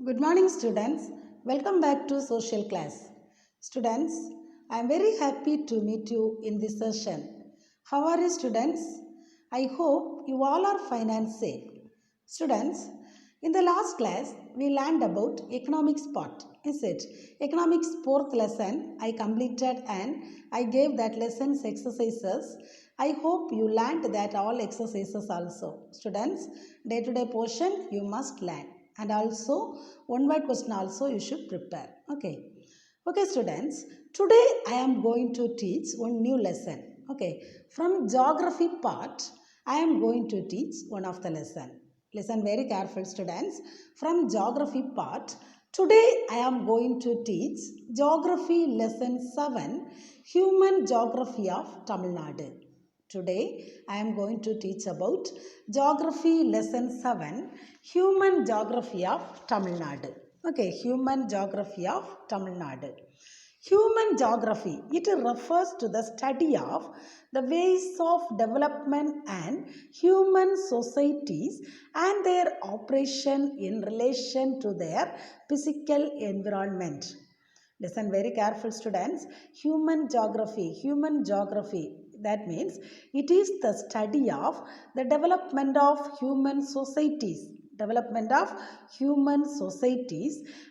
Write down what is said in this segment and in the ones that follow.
Good morning, students. Welcome back to social class. Students, I am very happy to meet you in this session. How are you, students? I hope you all are fine and safe. Students, in the last class, we learned about economics part. Is it? Economics fourth lesson I completed and I gave that lesson's exercises. I hope you learned that all exercises also. Students, day-to-day portion you must learn, and also one word question also you should prepare. Okay, students, today I am going to teach one new lesson. Okay, from geography part I am going to teach one of the lesson. Listen very careful, students. From geography part today I am going to teach geography lesson 7, human geography of Tamil Nadu. Today I am going to teach about geography lesson 7, human geography of Tamil Nadu. Okay, human geography of Tamil Nadu. Human geography, it refers to the study of the ways of development and human societies and their operation in relation to their physical environment. Listen very careful, students. Human geography, that means it is the study of the development of human societies,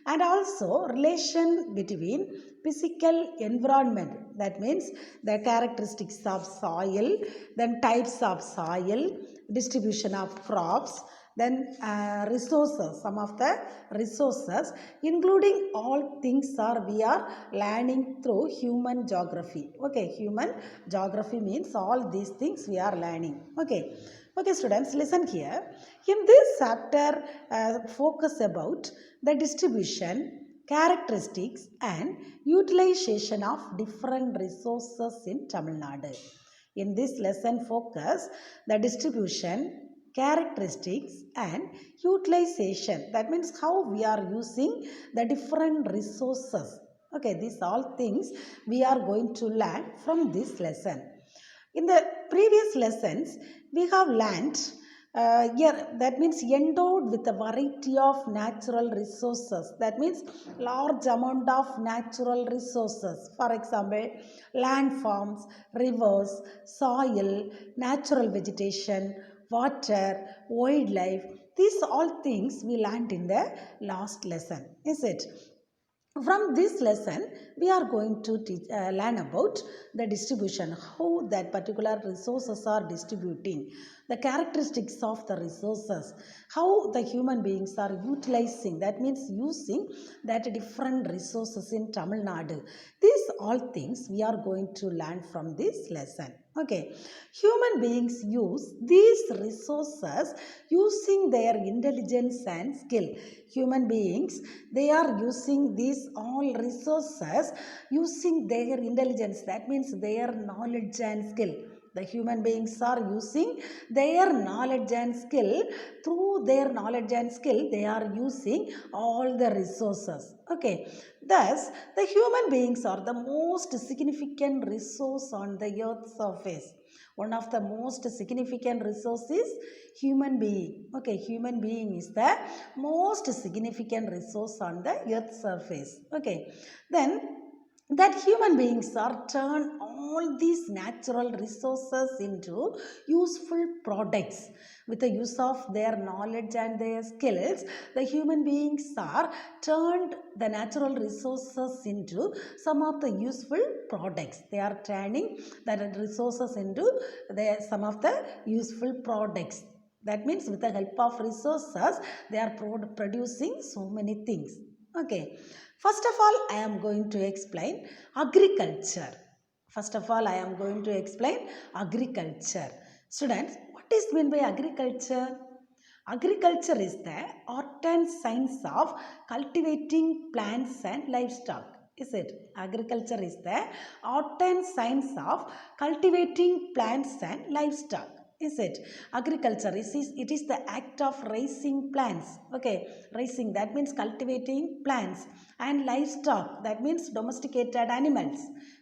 and also relation between physical environment. That means the characteristics of soil, then types of soil, distribution of crops, then resources, some of the resources, including all things are we are learning through human geography. Okay, human geography means all these things we are learning. Okay, students, listen here. In this chapter, focus about the distribution, characteristics and utilization of different resources in Tamil Nadu. In this lesson, focus the distribution, characteristics and utilization. That means how we are using the different resources. Okay, these all things we are going to learn from this lesson. In the previous lessons, we have learned here, that means endowed with a variety of natural resources. That means large amount of natural resources. For example, landforms, rivers, soil, natural vegetation, water, wildlife. These all things we learned in the last lesson. Is it? From this lesson, we are going to learn about the distribution, how that particular resources are distributing, the characteristics of the resources, how the human beings are utilizing, that means using that different resources in Tamil Nadu. These all things we are going to learn from this lesson. Okay, human beings use these resources using their intelligence and skill. Human beings, they are using these all resources using their intelligence, that means their knowledge and skill. The human beings are using their knowledge and skill. Through their knowledge and skill, they are using all the resources. Okay, thus the human beings are the most significant resource on the earth's surface. One of the most significant resources, human being. Okay, human being is the most significant resource on the earth's surface. Okay, then that human beings are turn all these natural resources into useful products. With the use of their knowledge and their skills, the human beings are turned the natural resources into some of the useful products. They are turning the resources into some of the useful products. That means with the help of resources, they are producing so many things. Okay. First of all, I am going to explain agriculture. First of all, I am going to explain agriculture. Students, what is meant by agriculture? Agriculture is the art and science of cultivating plants and livestock. Is it? Agriculture is the art and science of cultivating plants and livestock. Is it? Agriculture it is the act of raising plants. Okay, raising, that means cultivating plants, and livestock, that means domesticated animals,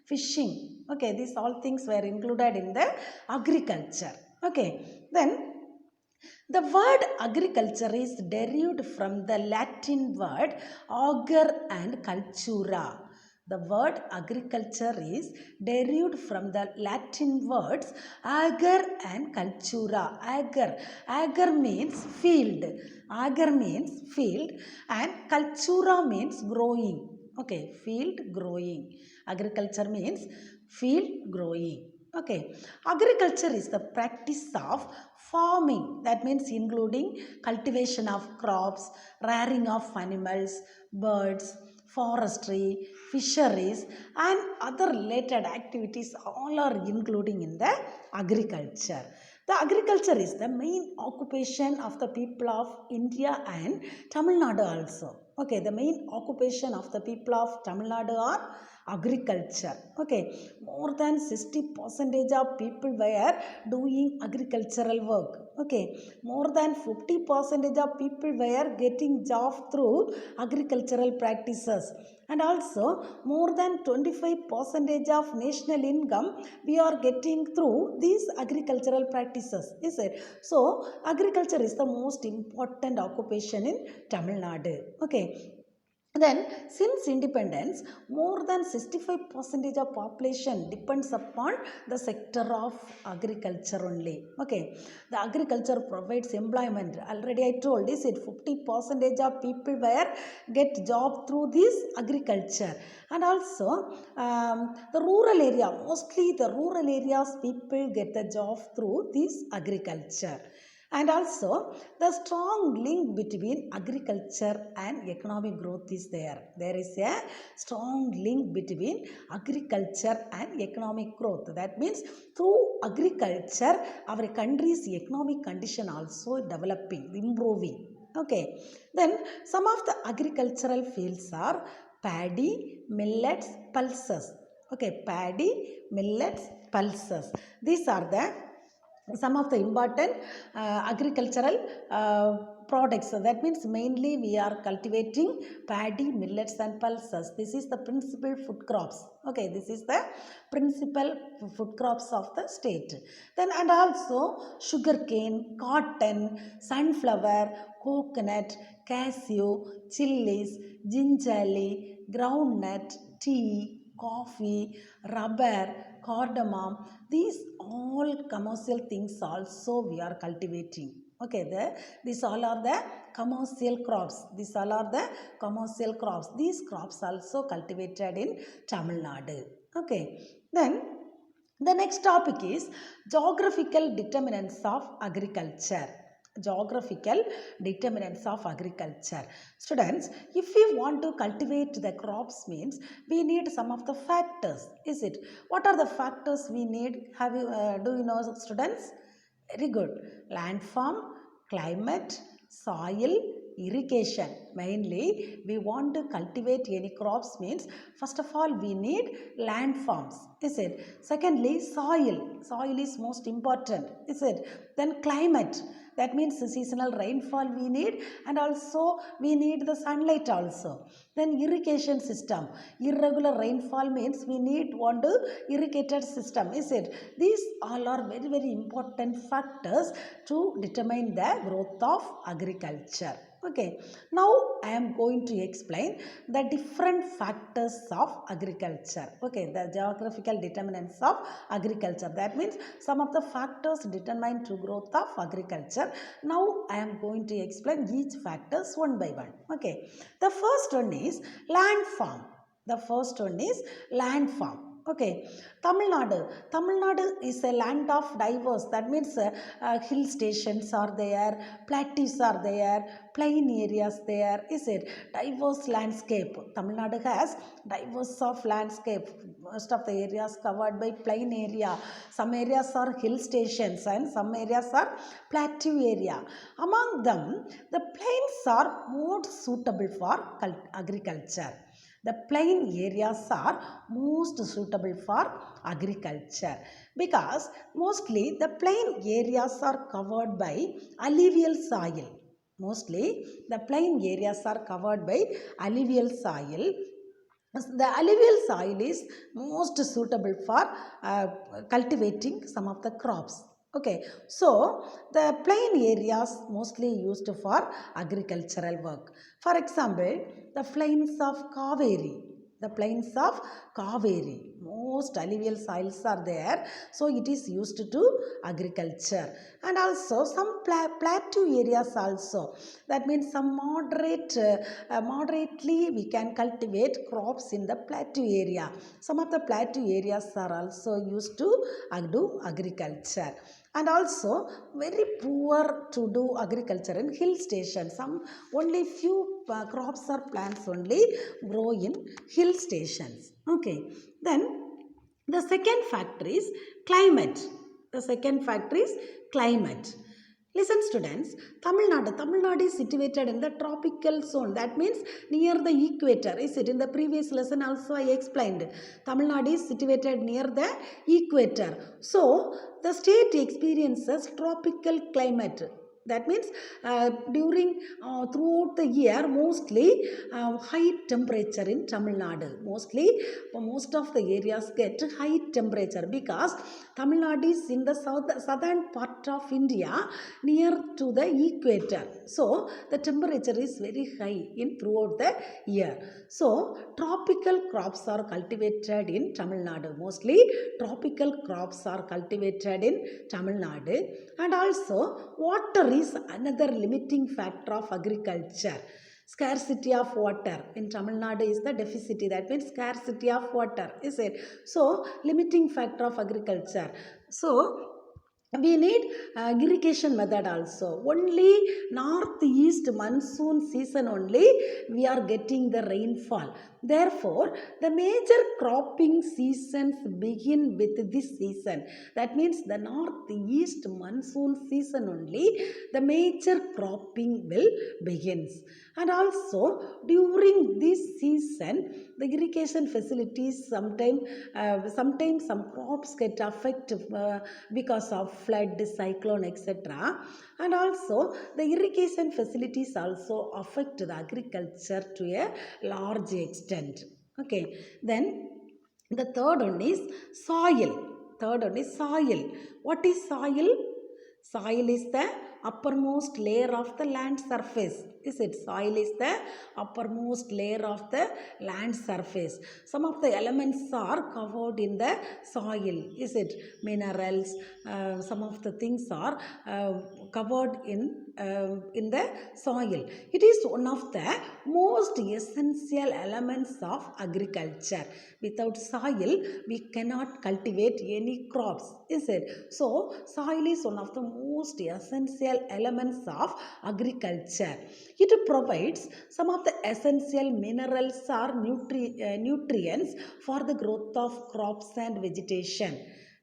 fishing. Okay, these all things were included in the agriculture. Okay, then The word agriculture is derived from the Latin word auger and cultura. The word agriculture is derived from the Latin words ager and cultura. Ager means field. Ager means field and cultura means growing. Okay, field growing. Agriculture means field growing. Okay, agriculture is the practice of farming, that means including cultivation of crops, rearing of animals, birds, forestry, fisheries, and other related activities all are including in the agriculture. The agriculture is the main occupation of the people of India and Tamil Nadu also. Okay, the main occupation of the people of Tamil Nadu are agriculture. Okay, more than 60% of people were doing agricultural work. Okay, more than 50% of people were getting job through agricultural practices, and also more than 25% of national income we are getting through these agricultural practices, is it? So agriculture is the most important occupation in Tamil Nadu. Okay, then since independence, more than 65% of population depends upon the sector of agriculture only. Okay, the agriculture provides employment, already I told, is it 50% of people were get job through this agriculture. And also the rural area, mostly the rural areas people get the job through this agriculture. And also the strong link between agriculture and economic growth is there. There is a strong link between agriculture and economic growth. That means through agriculture our country's economic condition also developing, improving. Okay, then some of the agricultural fields are paddy, millets, pulses. Okay, paddy, millets, pulses, these are the some of the important agricultural products. So that means mainly we are cultivating paddy, millets and pulses. This is the principal food crops. Okay, this is the principal food crops of the state. Then and also sugarcane, cotton, sunflower, coconut, cashew, chilies, gingerly, groundnut, tea, coffee, rubber, cardamom. These all commercial things also we are cultivating. Okay, these all are the commercial crops. These all are the commercial crops. These crops also cultivated in Tamil Nadu. Okay, then the next topic is geographical determinants of agriculture. Geographical determinants of agriculture. Students, if we want to cultivate the crops means we need some of the factors, is it? What are the factors we need? Have you do you know, students? Very good. Landform, climate, soil, irrigation. Mainly we want to cultivate any crops means first of all we need landforms, is it? Secondly, soil is most important, is it? Then climate, that means the seasonal rainfall we need, and also we need the sunlight also. Then irrigation system, irregular rainfall means we need one irrigated system, is it? These all are very very important factors to determine the growth of agriculture. Okay, now I am going to explain the different factors of agriculture. Okay, the geographical determinants of agriculture, that means some of the factors determine to growth of agriculture. Now I am going to explain each factors one by one. Okay, the first one is landform. The first one is landform. Okay, Tamil Nadu. Tamil Nadu is a land of diverse. That means hill stations are there, plateaus are there, plain areas there. Is it diverse landscape? Tamil Nadu has diverse of landscape. Most of the areas covered by plain area. Some areas are hill stations and some areas are plateau area. Among them, the plains are more suitable for agriculture. The plain areas are most suitable for agriculture because mostly the plain areas are covered by alluvial soil. Mostly the plain areas are covered by alluvial soil. The alluvial soil is most suitable for cultivating some of the crops. Okay, so the plain areas mostly used for agricultural work. For example, the plains of Kaveri. The plains of Kaveri. Most alluvial soils are there, so it is used to agriculture. And also some plateau areas also. That means some moderately we can cultivate crops in the plateau area. Some of the plateau areas are also used to do agriculture, and also very poor to do agriculture in hill stations. Some only few crops or plants only grow in hill stations. Okay, then the second factor is climate. The second factor is climate. Listen students, Tamil Nadu is situated in the tropical zone. That means near the equator. Is it? In the previous lesson also I explained. Tamil Nadu is situated near the equator. So the state experiences tropical climate. That means during throughout the year mostly high temperature in Tamil Nadu. Mostly most of the areas get high temperature because Tamil Nadu is in the southern part of India near to the equator. So the temperature is very high in throughout the year. So tropical crops are cultivated in Tamil Nadu. Mostly tropical crops are cultivated in Tamil Nadu, and also water is another limiting factor of agriculture. Scarcity of water in Tamil Nadu is the deficit. That means scarcity of water, is it? So limiting factor of agriculture. So we need irrigation method also. Only northeast monsoon season only we are getting the rainfall. Therefore the major cropping seasons begin with this season. That means the northeast monsoon season only the major cropping will begins. And also during this season the irrigation facilities sometimes some crops get affected because of flood, cyclone, etc. And also the irrigation facilities also affect the agriculture to a large extent. Okay, then the third one is soil. Third one is soil. What is soil? Soil is the uppermost layer of the land surface. Is it? Soil is the uppermost layer of the land surface. Some of the elements are covered in the soil. Is it? Minerals, some of the things are covered in the soil. It is one of the most essential elements of agriculture. Without soil we cannot cultivate any crops. Is it? So soil is one of the most essential elements of agriculture. It provides some of the essential minerals or nutrients for the growth of crops and vegetation.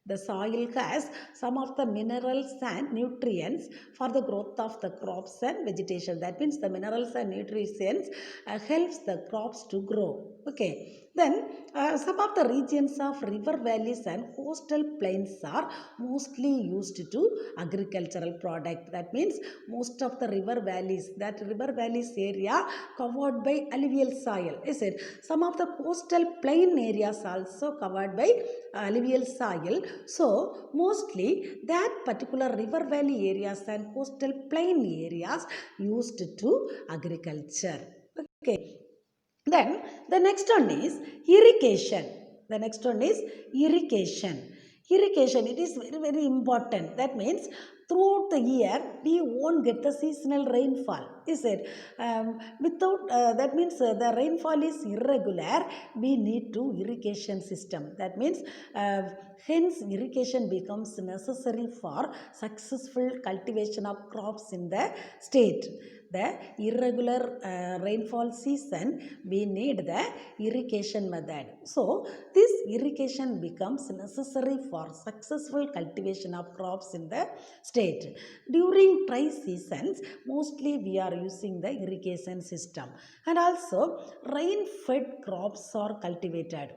The soil has some of the minerals and nutrients for the growth of the crops and vegetation. That means the minerals and nutrients helps the crops to grow. Okay. Then some of the regions of river valleys and coastal plains are mostly used to agricultural product. That means most of the river valleys, that river valleys area covered by alluvial soil. Is it? Some of the coastal plain areas also covered by alluvial soil. So mostly that particular river valley areas and coastal plain areas used to agriculture. Okay. Then the next one is irrigation. The next one is irrigation. Irrigation, it is very, very important. That means throughout the year we won't get the seasonal rainfall. Is it? Without that means the rainfall is irregular. We need to irrigation system. That means hence irrigation becomes necessary for successful cultivation of crops in the state. The irregular rainfall season we need the irrigation method. So this irrigation becomes necessary for successful cultivation of crops in the state. During dry seasons mostly we are using the irrigation system, and also rain fed crops are cultivated.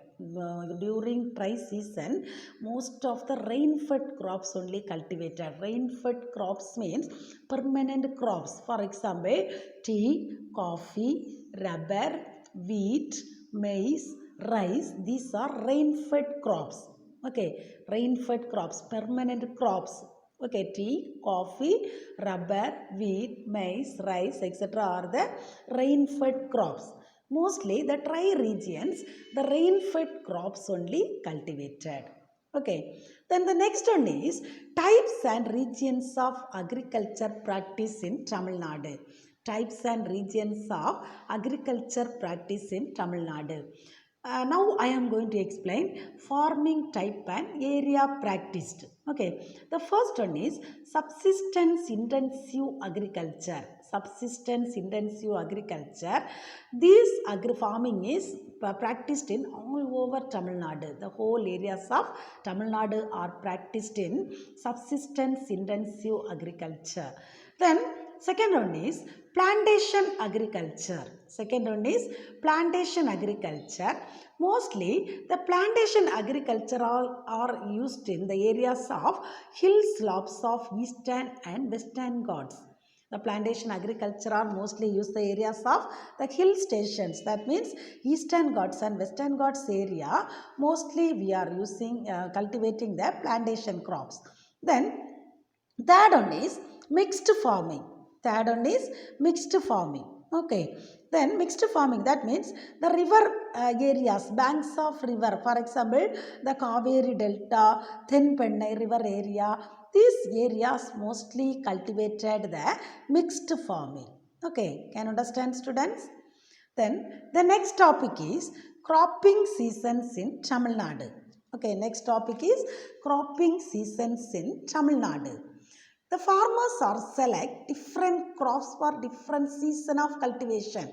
During dry season most of the rain fed crops only cultivated. Rain fed crops means permanent crops. For example, tea, coffee, rubber, wheat, maize, rice. These are rain fed crops. Okay, rain fed crops, permanent crops. Okay, tea, coffee, rubber, wheat, maize, rice, etc. are the rain-fed crops. Mostly the dry regions, the rain-fed crops only cultivated. Okay, then the next one is types and regions of agriculture practice in Tamil Nadu. Types and regions of agriculture practice in Tamil Nadu. Now I am going to explain farming type and area practiced. Okay, the first one is subsistence intensive agriculture. Subsistence intensive agriculture. This farming is practiced in all over Tamil Nadu. The whole areas of Tamil Nadu are practiced in subsistence intensive agriculture. Then second one is plantation agriculture. Second one is plantation agriculture. Mostly the plantation agriculture are used in the areas of hill slopes of eastern and western Ghats. The plantation agriculture are mostly used the areas of the hill stations. That means eastern Ghats and western Ghats area. Mostly we are using cultivating the plantation crops. Then third one is mixed farming. Third one is mixed farming. Okay. Then mixed farming, that means the river areas, banks of river, for example, the Kaveri Delta, Thenpennai river area, these areas mostly cultivated the mixed farming. Okay, can you understand, students? Then the next topic is cropping seasons in Tamil Nadu. Okay, next topic is cropping seasons in Tamil Nadu. The farmers are select different crops for different season of cultivation.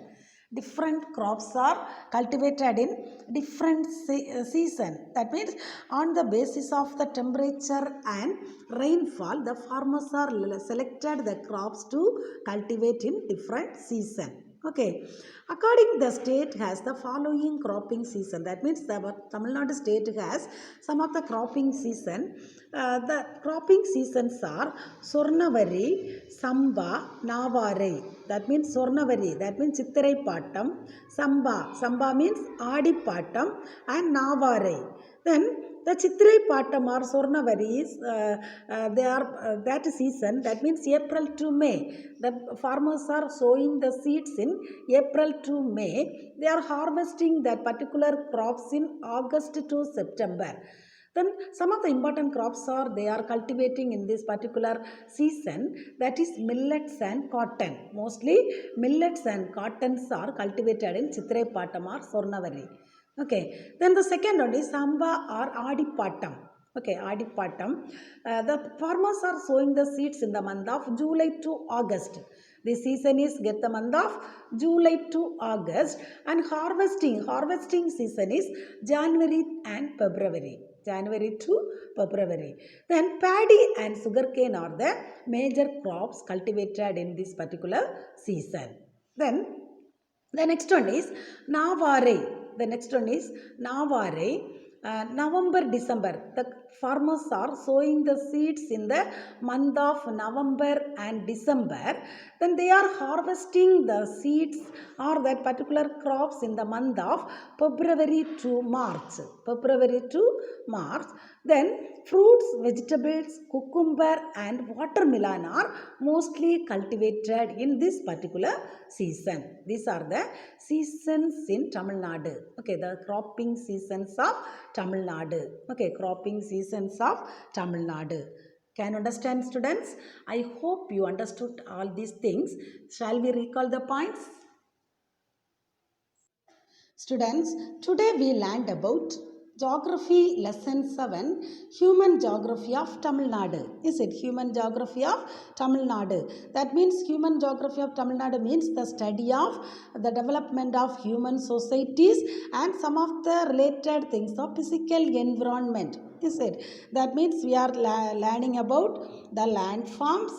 Different crops are cultivated in different season. That means on the basis of the temperature and rainfall, the farmers are selected the crops to cultivate in different season. Okay, according the state has the following cropping season. That means the Tamil Nadu state has some of the cropping season. The cropping seasons are Sornavari, Samba, Navare. That means Sornavari. That means Chittirai Pattam. Samba. Samba means Adi Pattam and Navare. Then the Chittirai Pattam or Sornavari is they are that season. That means April to May. The farmers are sowing the seeds in April to May. They are harvesting that particular crops in August to September. Then some of the important crops are they are cultivating in this particular season, that is millets and cotton. Mostly millets and cottons are cultivated in Chittirai Pattam or Sornavari. Okay, then the second one is Samba or Adipattam. Okay, Adipattam. The farmers are sowing the seeds in the month of July to August. The season is get the month of July to August, and harvesting season is January and February. January to February. Then paddy and sugarcane are the major crops cultivated in this particular season. Then the next one is Navare. The next one is Navare. November, December. The farmers are sowing the seeds in the month of November and December. Then they are harvesting the seeds or that particular crops in the month of February to March. February to March. Then fruits, vegetables, cucumber and watermelon are mostly cultivated in this particular season. These are the seasons in Tamil Nadu. Okay, the cropping seasons of Tamil Nadu. Okay, cropping seasons of Tamil Nadu. Can you understand, students? I hope you understood all these things. Shall we recall the points? Students, today we learned about Geography Lesson 7, Human Geography of Tamil Nadu. Is it Human Geography of Tamil Nadu? That means Human Geography of Tamil Nadu means the study of the development of human societies and some of the related things of physical environment. Is it? That means we are learning about the landforms,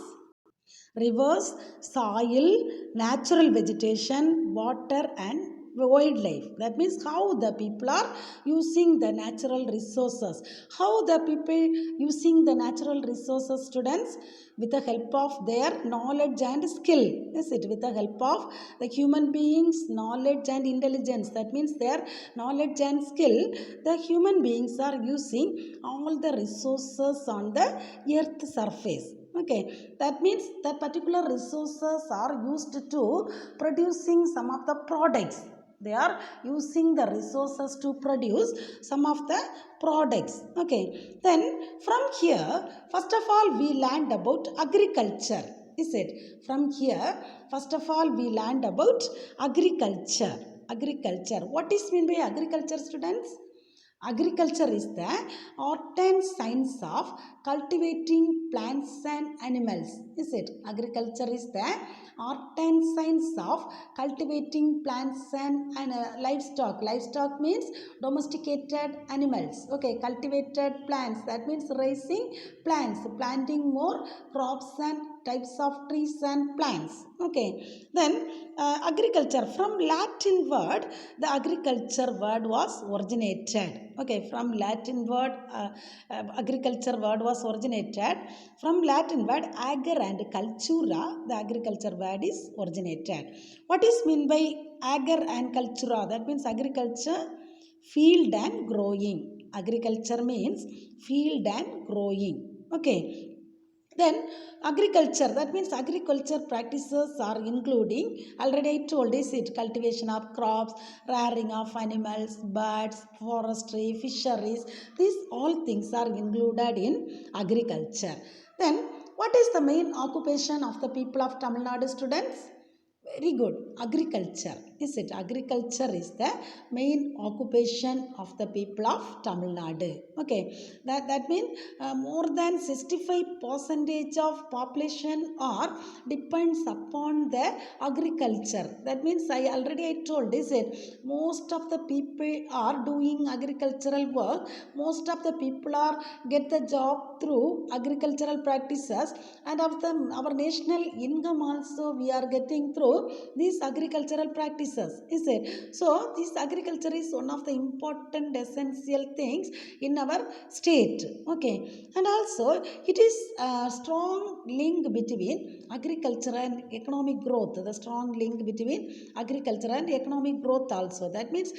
rivers, soil, natural vegetation, water and wildlife. That means how the people are using the natural resources. How the people using the natural resources, students, with the help of their knowledge and skill. Is it with the help of the human beings' knowledge and intelligence? That means their knowledge and skill, the human beings are using all the resources on the earth surface. Okay, that means that particular resources are used to producing some of the products. They are using the resources to produce some of the products. Okay, then from here, first of all, we learned about agriculture. Is it? From here, first of all, we learned about agriculture. Agriculture. What is mean by agriculture, students? Agriculture is the art and science of cultivating plants and animals. Is it? Agriculture is the art and science of cultivating plants and livestock. Livestock means domesticated animals. Okay, cultivated plants. That means raising plants, planting more crops and types of trees and plants. Okay, then agriculture, from Latin word, the agriculture word was originated. Okay, from Latin word, agriculture word was originated. From Latin word ager and cultura, the agriculture word is originated. What is mean by ager and cultura? That means agriculture, field and growing. Agriculture means field and growing. Okay, then agriculture, that means agriculture practices are including, already I told, is it cultivation of crops, rearing of animals, birds, forestry, fisheries. These all things are included in agriculture. Then what is the main occupation of the people of Tamil Nadu, students? Very good. Agriculture. Is it? Agriculture is the main occupation of the people of Tamil Nadu. Okay. That means more than 65% of population are depends upon the agriculture. That means I told, is it? Most of the people are doing agricultural work. Most of the people are get the job through agricultural practices, and of the our national income also we are getting through these agricultural practices. Is it? So this agriculture is one of the important essential things in our state. Okay, and also it is a strong link between agriculture and economic growth. The strong link between agriculture and economic growth also. That means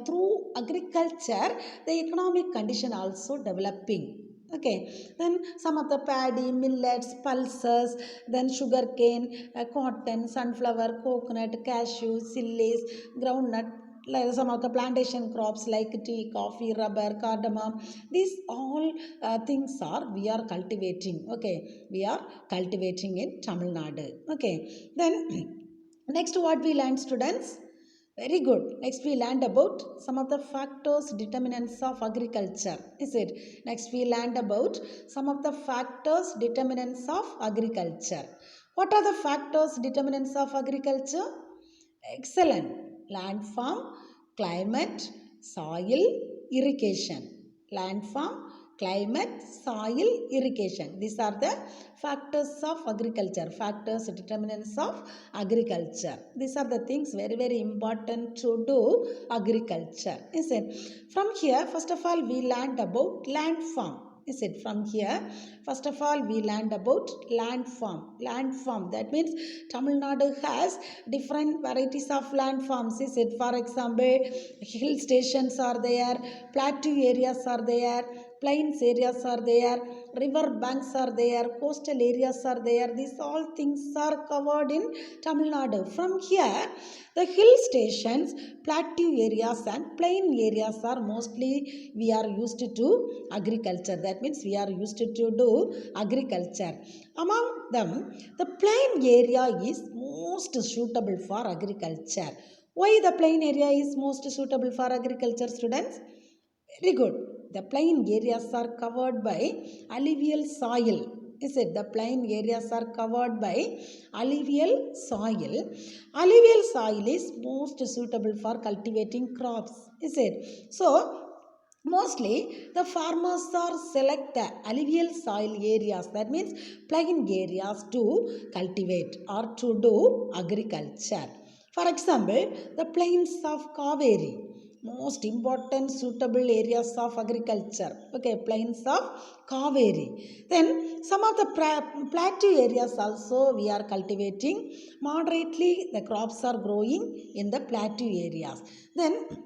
through agriculture the economic condition also developing. Okay, then some of the paddy, millets, pulses, then sugarcane, cotton, sunflower, coconut, cashew, sillies, groundnut, like some of the plantation crops like tea, coffee, rubber, cardamom. These all things are we are cultivating. Okay, we are cultivating in Tamil Nadu. Okay, then next what we learned, students? Very good. Next we learned about some of the factors determinants of agriculture. Is it? Next we learned about some of the factors determinants of agriculture. What are the factors determinants of agriculture? Excellent. Land form, climate, soil, irrigation. Land form, climate, soil, irrigation. These are the factors of agriculture, factors determinants of agriculture. These are the things very important to do agriculture. Is it? From here, first of all, we learned about land form. Is it? From here, first of all, we learned about land form. Land form, that means Tamil Nadu has different varieties of land forms. Is it? For example, hill stations are there, plateau areas are there, plains areas are there, river banks are there, coastal areas are there. These all things are covered in Tamil Nadu. From here, the hill stations, plateau areas and plain areas are mostly we are used to agriculture. That means we are used to do agriculture. Among them, the plain area is most suitable for agriculture. Why the plain area is most suitable for agriculture, students? Very good. The plain areas are covered by alluvial soil. Is it? The plain areas are covered by alluvial soil. Alluvial soil is most suitable for cultivating crops. Is it? So, mostly the farmers are select the alluvial soil areas, that means plain areas to cultivate or to do agriculture. For example, the plains of Kaveri, most important suitable areas of agriculture. Okay, plains of Kaveri. Then some of the plateau areas also we are cultivating. Moderately the crops are growing in the plateau areas. Then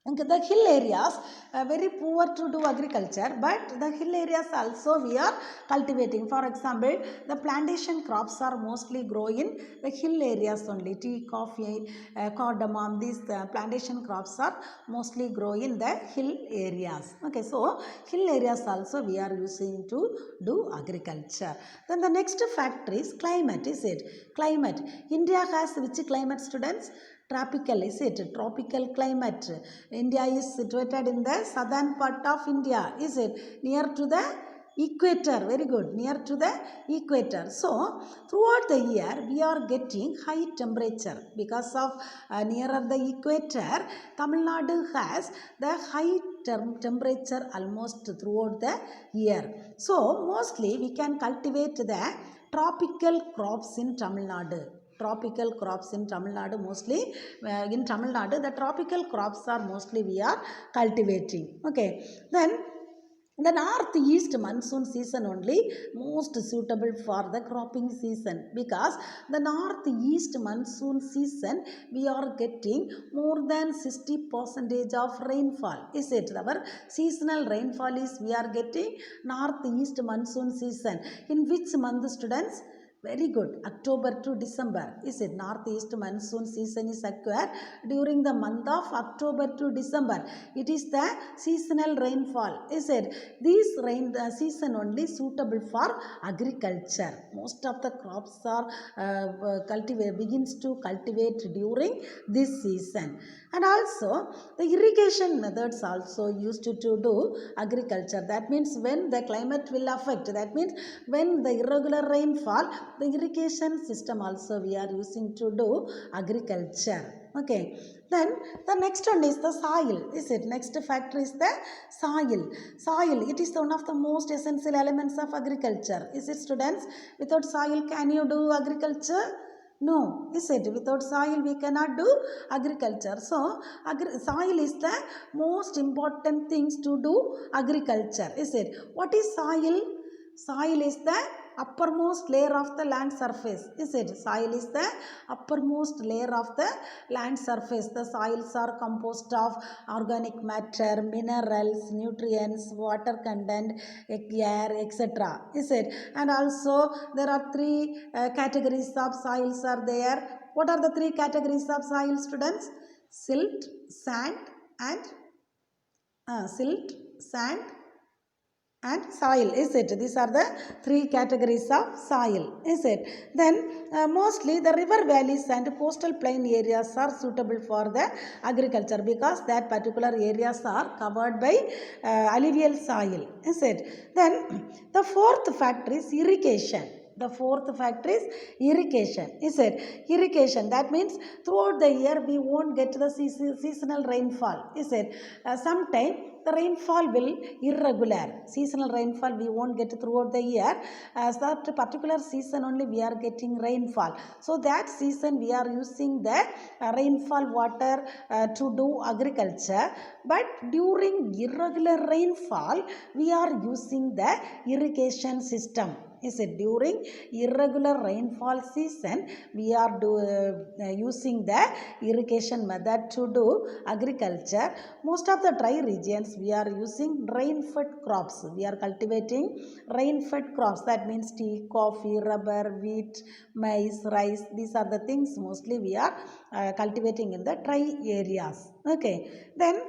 the hill areas are very poor to do agriculture, but the hill areas also we are cultivating. For example, the plantation crops are mostly grow in the hill areas only. Tea, coffee, cardamom, these plantation crops are mostly grow in the hill areas. Okay, so hill areas also we are using to do agriculture. Then the next factor is climate. Is it climate? India has which climate, students? Tropical. Is it tropical climate? India is situated in the southern part of India. Is it near to the equator? Very good, near to the equator. So throughout the year we are getting high temperature because of nearer the equator. Tamil Nadu has the high temperature almost throughout the year. So mostly we can cultivate the tropical crops in Tamil Nadu. Tropical crops in Tamil Nadu, mostly in Tamil Nadu the tropical crops are mostly we are cultivating. Okay, then the northeast monsoon season only most suitable for the cropping season, because the northeast monsoon season we are getting more than 60% of rainfall. Is it our seasonal rainfall is we are getting northeast monsoon season in which month, students? Very good, October to December. Is it northeast monsoon season is occur during the month of October to December. It is the seasonal rainfall. Is it this rain season only suitable for agriculture? Most of the crops are begins to cultivate during this season. And also the irrigation methods also used to do agriculture. That means when the climate will affect, that means when the irregular rainfall, the irrigation system also we are using to do agriculture. Okay, then the next one is the soil. Is it next factor is the soil. Soil, it is one of the most essential elements of agriculture. Is it, students? Without soil can you do agriculture? No. Is it? Without soil we cannot do agriculture. So soil is the most important things to do agriculture. Is it? What is soil? Soil is the uppermost layer of the land surface. Is it? Soil is the uppermost layer of the land surface. The soils are composed of organic matter, minerals, nutrients, water content, air, etc. Is it? And also there are three categories of soils are there. What are the three categories of soil, students? Silt, sand and silt, sand and soil. Is it? These are the three categories of soil. Is it? Then mostly the river valleys and coastal plain areas are suitable for the agriculture, because that particular areas are covered by alluvial soil. Is it? Then the fourth factor is irrigation. The fourth factor is irrigation. Is it? Irrigation, that means throughout the year we won't get the seasonal rainfall. Is it? Sometime the rainfall will irregular. Seasonal rainfall we won't get throughout the year. That particular season only we are getting rainfall. So that season we are using the rainfall water to do agriculture. But during irregular rainfall we are using the irrigation system. Is it? During irregular rainfall season we are using the irrigation method to do agriculture. Most of the dry regions we are using rain-fed crops. We are cultivating rain-fed crops. That means tea, coffee, rubber, wheat, maize, rice. These are the things mostly we are cultivating in the dry areas. Okay, then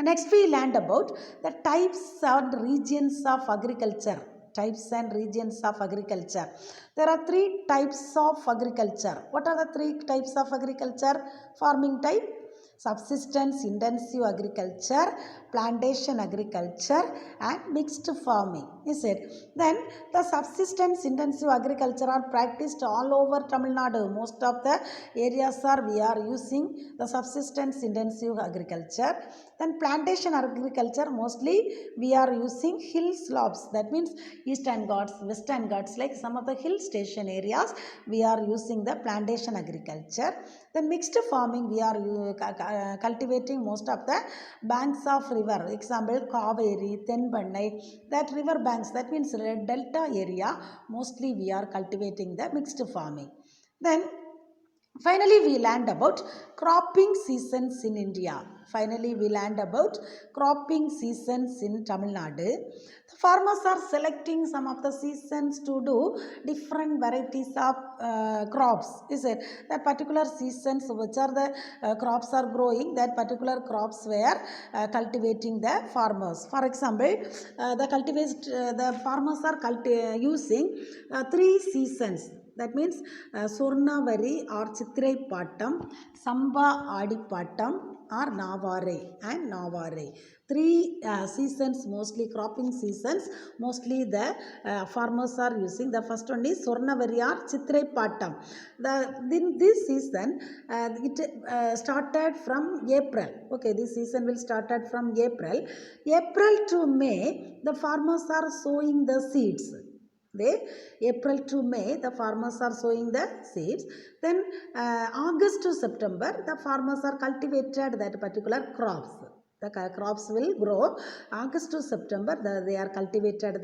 next we learned about the types and regions of agriculture. Types and regions of agriculture. There are three types of agriculture. What are the three types of agriculture? Farming type, subsistence intensive agriculture, plantation agriculture and mixed farming. is it? Then the subsistence intensive agriculture are practiced all over Tamil Nadu. Most of the areas are we are using the subsistence intensive agriculture. Then plantation agriculture, mostly we are using hill slopes, that means eastern ghats, western ghats, like some of the hill station areas we are using the plantation agriculture. Then mixed farming, we are cultivating most of the banks of river, example Kaveri, Tenbannai, that river banks, that means delta area, mostly we are cultivating the mixed farming. Then finally, we learned about cropping seasons in India. Finally, we learned about cropping seasons in Tamil Nadu. The farmers are selecting some of the seasons to do different varieties of crops. Is it that particular seasons which are the crops are growing? That particular crops were cultivating the farmers. For example, the farmers are using 3 seasons. That means Surnavari or Chitrai Pattam, Samba Adi Pattam or Navare and Navare. 3 seasons, mostly cropping seasons, mostly the farmers are using. The first one is Surnavari or Chitrai Pattam. In this season, it started from April. Okay, this season will started from April. April to May, the farmers are sowing the seeds. April to May, the farmers are sowing the seeds. Then August to September, the farmers are cultivated that particular crops. The crops will grow. August to September, they are cultivated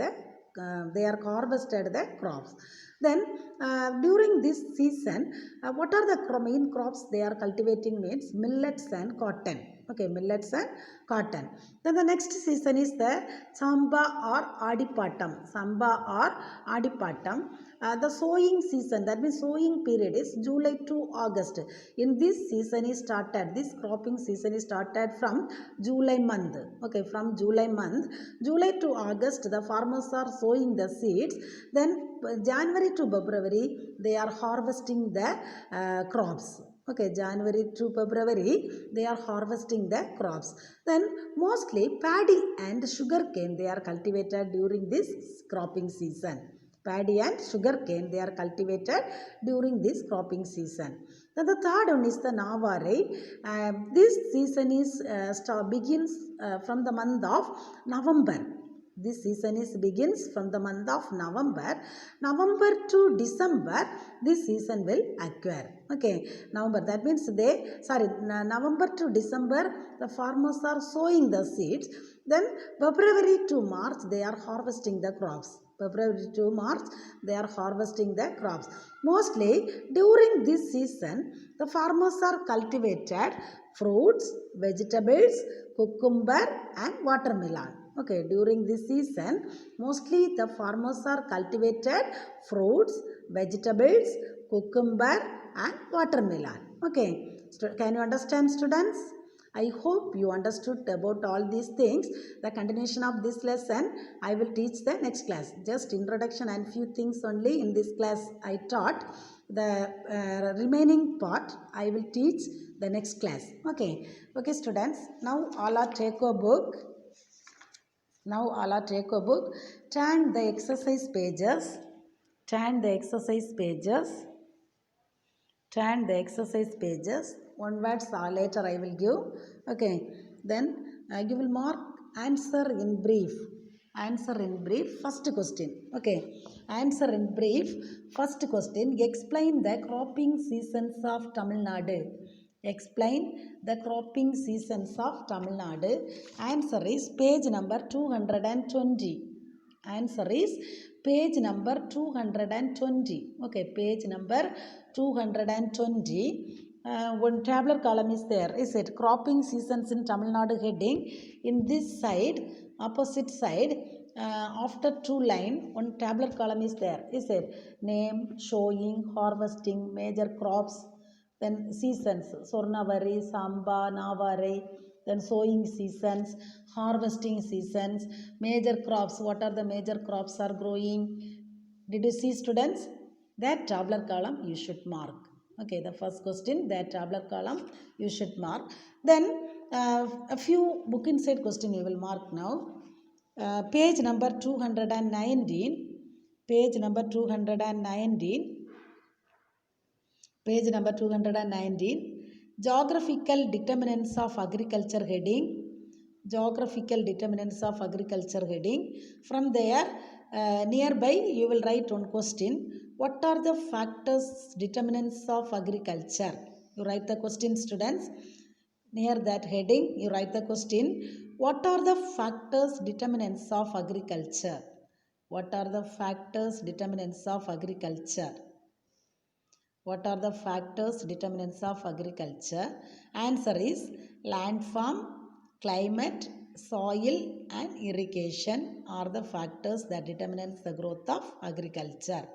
they are harvested the crops. Then during this season, what are the main crops they are cultivating means millets and cotton. Okay, millets and cotton. Then the next season is the Samba or Adipattam. Samba or Adipattam. The sowing season, that means sowing period is July to August. In this season is started, this cropping season is started from July month. Okay, from July month, July to August, the farmers are sowing the seeds. Then January to February, they are harvesting the crops. Okay, January to February, they are harvesting the crops. Then mostly paddy and sugarcane, they are cultivated during this cropping season. Paddy and sugarcane, they are cultivated during this cropping season. Then the third one is the Navare. This season is begins from the month of November. This season begins from the month of November. November to December, this season will occur. Okay, November, that means November to December, the farmers are sowing the seeds. Then February to March, they are harvesting the crops. February to March, they are harvesting the crops. Mostly during this season, the farmers are cultivated fruits, vegetables, cucumber and watermelon. Okay, during this season, mostly the farmers are cultivated fruits, vegetables, cucumber and watermelon. Okay, can you understand, students? I hope you understood about all these things. The continuation of this lesson, I will teach the next class. Just introduction and few things only in this class I taught. The remaining part, I will teach the next class. Okay, okay students, now all are take a book. Now all are take a book. Turn the exercise pages. Turn the exercise pages. Turn the exercise pages. One words later I will give. Okay. Then you will mark answer in brief. Answer in brief. First question. Okay. Answer in brief. First question. Explain the cropping seasons of Tamil Nadu. Explain the cropping seasons of Tamil Nadu. Answer is page number 220. Answer is page number 220. Okay, page number 220. One tabular column is there. Is it cropping seasons in Tamil Nadu heading? In this side, opposite side, after 2 line, one tabular column is there. Is it name, showing, harvesting, major crops, then seasons, Sornavari, Samba, Navare, then sowing seasons, harvesting seasons, major crops, what are the major crops are growing. Did you see, students? That tabular column you should mark. Okay, the first question, that tabular column you should mark. Then a few book inside question you will mark now. Page number 219. Page number 219. Page number 219. Geographical determinants of agriculture heading. Geographical determinants of agriculture heading. From there, nearby you will write one question. What are the factors determinants of agriculture? You write the question, students. Near that heading, you write the question. What are the factors determinants of agriculture? What are the factors determinants of agriculture? What are the factors determinants of agriculture? Answer is landform, climate, soil and irrigation are the factors that determines the growth of agriculture.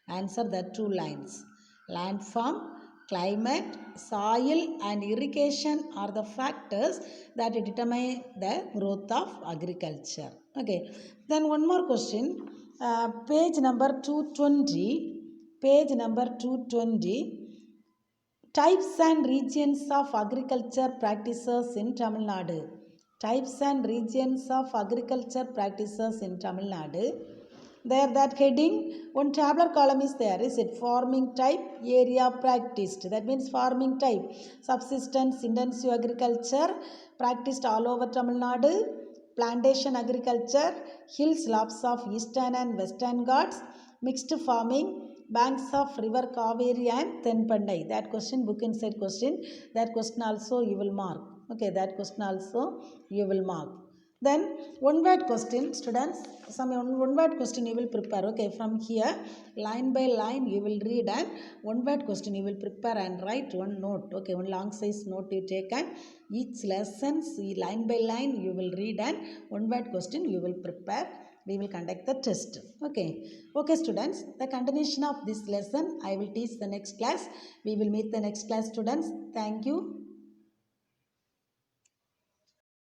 Answer the two lines. Landform, climate, soil and irrigation are the factors that determine the growth of agriculture. Okay. Then one more question. Page number 220. Page number 220. Types and regions of agriculture practices in Tamil Nadu. Types and regions of agriculture practices in Tamil Nadu. There that heading, one tabular column is there. Is it farming type, area practiced? That means farming type. Subsistence, intensive agriculture practiced all over Tamil Nadu. Plantation agriculture, hill slopes of eastern and western Ghats. Mixed farming, banks of river Kaveri and Tenpandai. That question, book inside question. That question also you will mark. Okay, that question also you will mark. Then one word question, students. Some one word question you will prepare. Okay, from here line by line you will read and one word question you will prepare and write one note. Okay, one long size note you take and each lesson line by line you will read and one word question you will prepare. We will conduct the test. Okay students, the continuation of this lesson I will teach the next class. We will meet the next class, students. Thank you.